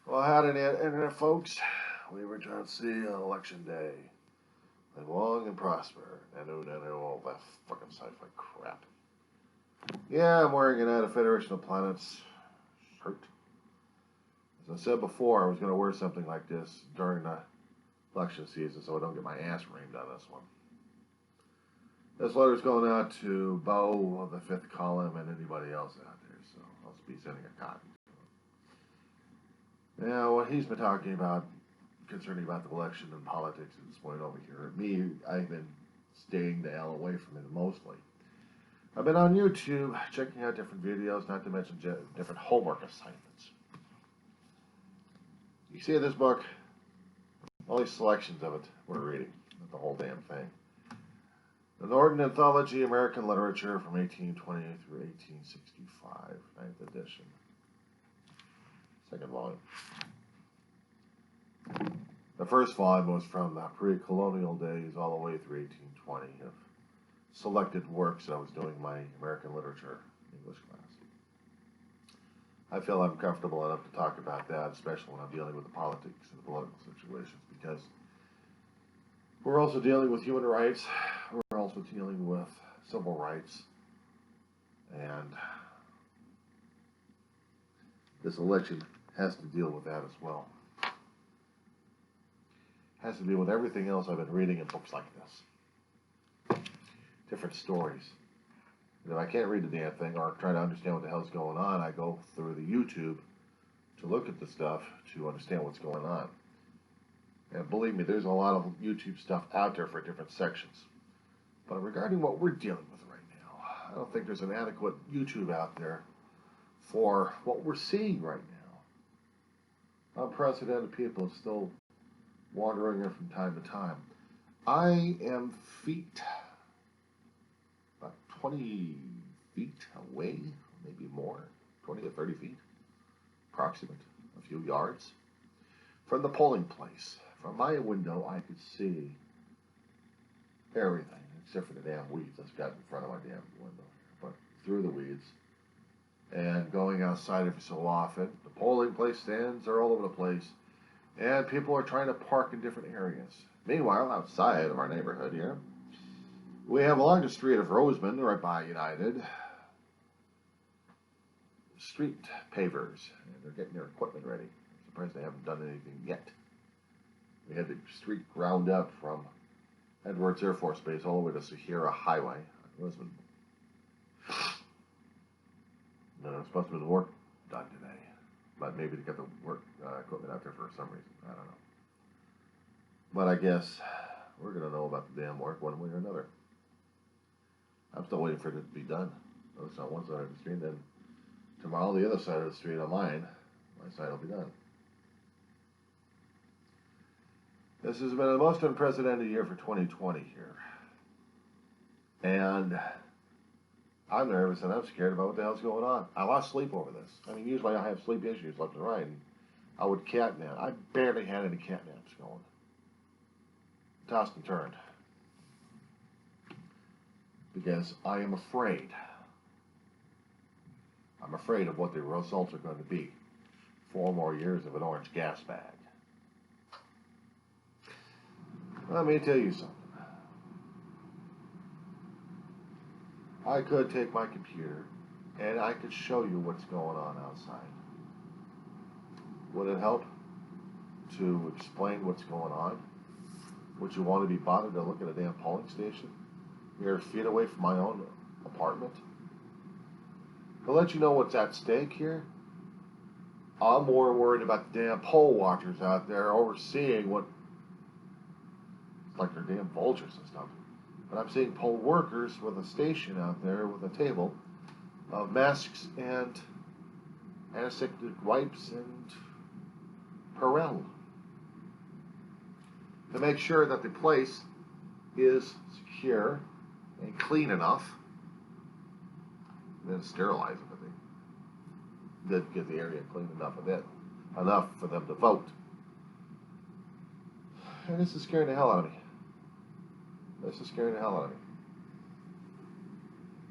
Well, howdy, internet folks. We return to see on election day. Live long and prosper. And all that fucking sci-fi crap. Yeah, I'm wearing an Out of Federation of Planets shirt. As I said before, I was going to wear something like this during the election season so I don't get my ass reamed on this one. This letter's going out to Bo of the Fifth Column and anybody else out there, so I'll be sending a copy. Now, what he's been talking about concerning about the election and politics at this point over here, me, I've been staying the hell away from it mostly. I've been on YouTube checking out different videos, not to mention different homework assignments. You see this book, only selections of it we're reading, not the whole damn thing. The Norton Anthology, American Literature from 1820 through 1865, 9th edition. Second volume. The first volume was from the pre-colonial days all the way through 1820 of selected works that I was doing my American literature English class. I feel I'm comfortable enough to talk about that, especially when I'm dealing with the politics and the political situations, because we're also dealing with human rights, we're also dealing with civil rights, and this election has to deal with that as well. Has to deal with everything else I've been reading in books like this. Different stories. And if I can't read the damn thing or try to understand what the hell's going on, I go through the YouTube to look at the stuff to understand what's going on. And believe me, there's a lot of YouTube stuff out there for different sections. But regarding what we're dealing with right now, I don't think there's an adequate YouTube out there for what we're seeing right now. Unprecedented people still wandering in from time to time. I am about 20 feet away, maybe more, 20 to 30 feet, approximate, a few yards, from the polling place. From my window, I could see everything, except for the damn weeds that's got in front of my damn window. But through the weeds, and going outside every so often, the polling place stands are all over the place, and people are trying to park in different areas. Meanwhile, outside of our neighborhood here, we have along the street of Rosamond, right by United, street pavers, and they're getting their equipment ready. I'm surprised they haven't done anything yet. We had the street ground up from Edwards Air Force Base all the way to Sahara Highway, Rosamond. There's supposed to be the work done today, but maybe to get the work equipment out there for some reason. I don't know. But I guess we're going to know about the damn work one way or another. I'm still waiting for it to be done. It's on one side of the street, then tomorrow the other side of the street on mine, my side will be done. This has been the most unprecedented year for 2020 here. And I'm nervous and I'm scared about what the hell's going on. I lost sleep over this. I mean, usually I have sleep issues left and right, and I would catnap. I barely had any catnaps going. Tossed and turned. Because I am afraid. I'm afraid of what the results are going to be. 4 more years of an orange gas bag. Let me tell you something. I could take my computer and I could show you what's going on outside. Would it help to explain what's going on? Would you want to be bothered to look at a damn polling station? You're feet away from my own apartment. To let you know what's at stake here, I'm more worried about the damn poll watchers out there overseeing what, like they're damn vultures and stuff. But I'm seeing poll workers with a station out there with a table of masks and antiseptic wipes and Perel to make sure that the place is secure and clean enough, and then sterilize everything. Then get the area clean enough of it, enough for them to vote. And this is scaring the hell out of me. This is scaring the hell out of me.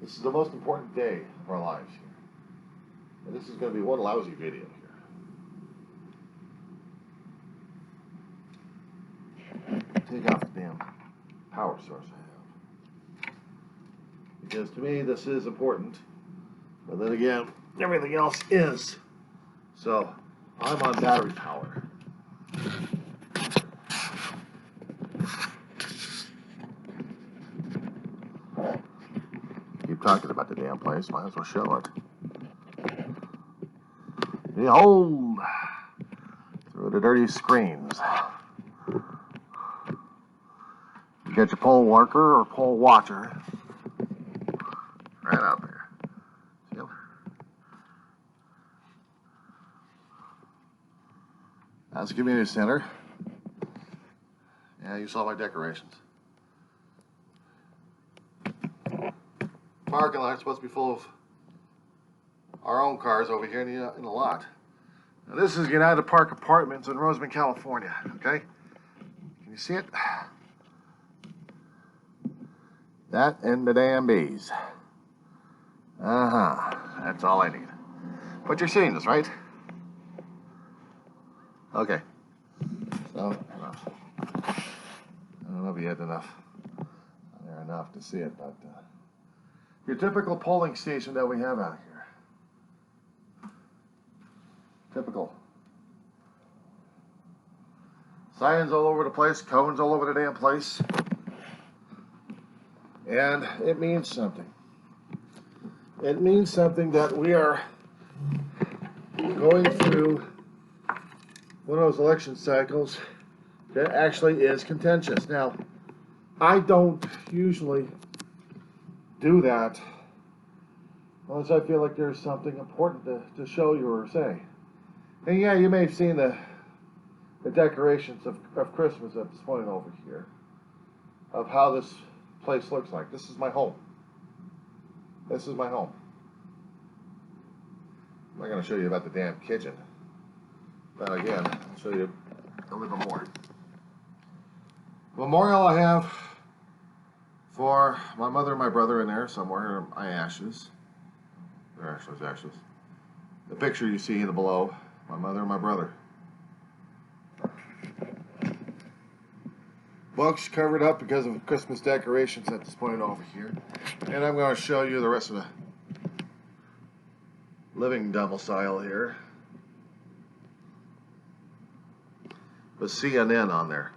This is the most important day of our lives here. And this is going to be one lousy video here. Take off the damn power source I have. Because to me this is important. But then again, everything else is. So I'm on battery power. Keep talking about the damn place, might as well show it. Behold, through the dirty screens. You get your poll worker or poll watcher right out there. See 'em? That's the community center. Yeah, you saw my decorations. Parking lot's supposed to be full of our own cars over here in the lot. Now, this is United Park Apartments in Rosamond, California, okay? Can you see it? That and the damn bees. That's all I need. But you're seeing this, right? Okay. So, enough. I don't know if you had enough to see it, but your typical polling station that we have out here. Typical. Signs all over the place, cones all over the damn place. And it means something. It means something that we are going through one of those election cycles that actually is contentious. Now, I don't usually do that unless I feel like there's something important to show you or say. And yeah, you may have seen the decorations of Christmas at this point over here, of how this place looks like. This is my home. This is my home. I'm not going to show you about the damn kitchen. But again, I'll show you a little bit more. Memorial I have for my mother and my brother in there somewhere, my ashes. They're actually ashes. The picture you see in the below, my mother and my brother. Books covered up because of Christmas decorations at this point over here. And I'm going to show you the rest of the living domicile here. With CNN on there.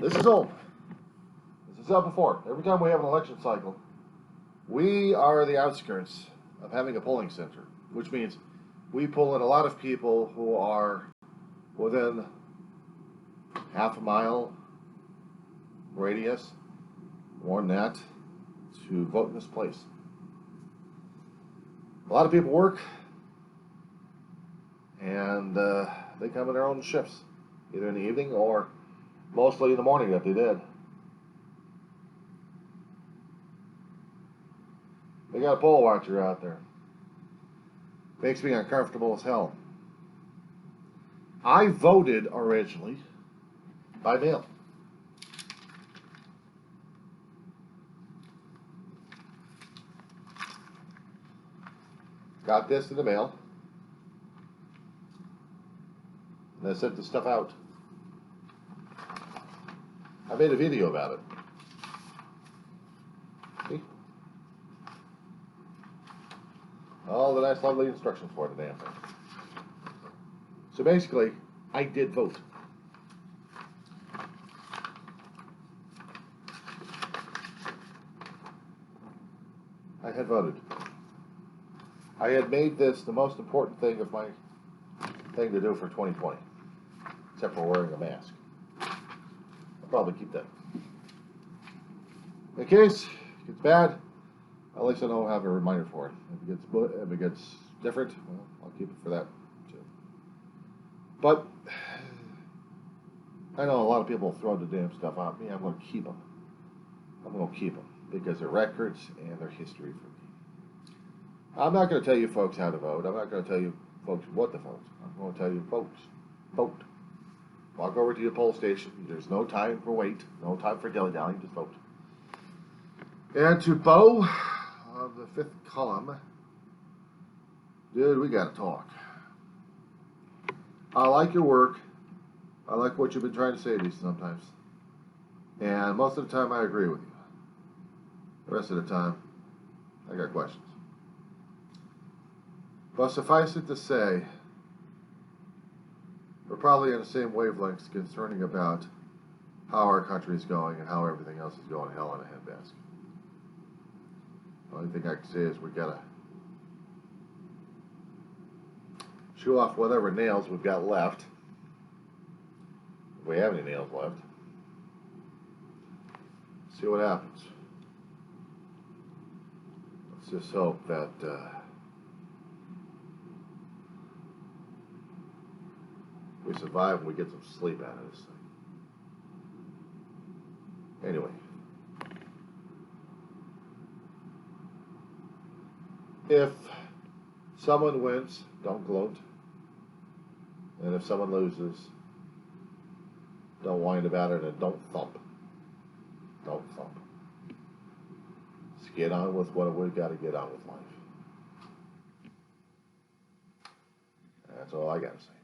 This is old. This is up before. Every time we have an election cycle, we are the outskirts of having a polling center, which means we pull in a lot of people who are within half a mile radius, more than that, to vote in this place. A lot of people work, and they come in their own shifts, either in the evening or mostly in the morning that they did. They got a poll watcher out there. Makes me uncomfortable as hell. I voted originally by mail. Got this in the mail. And I sent the stuff out. I made a video about it. See? All the nice, lovely instructions for the damn thing. So basically, I did vote. I had voted. I had made this the most important thing of my thing to do for 2020, except for wearing a mask. I'll probably keep that. In case it gets bad, at least I don't have a reminder for it. If it gets different, well, I'll keep it for that too. But I know a lot of people throw the damn stuff out. Me, I'm going to keep them. I'm going to keep them because they're records and they're history for me. I'm not going to tell you folks how to vote. I'm not going to tell you folks what to vote. I'm going to tell you folks, vote. Walk over to your poll station. There's no time for wait, no time for dilly-dallying, just vote. And to Bo, on the fifth column, dude, we gotta talk. I like your work. I like what you've been trying to say to me sometimes. And most of the time I agree with you. The rest of the time, I got questions. But suffice it to say, we're probably on the same wavelengths concerning about how our country is going and how everything else is going hell in a handbasket. The only thing I can say is we gotta chew off whatever nails we've got left. If we have any nails left. See what happens. Let's just hope that we survive and we get some sleep out of this thing. Anyway. If someone wins, don't gloat. And if someone loses, don't whine about it and don't thump. Don't thump. Let's get on with what we've got to get on with life. That's all I got to say.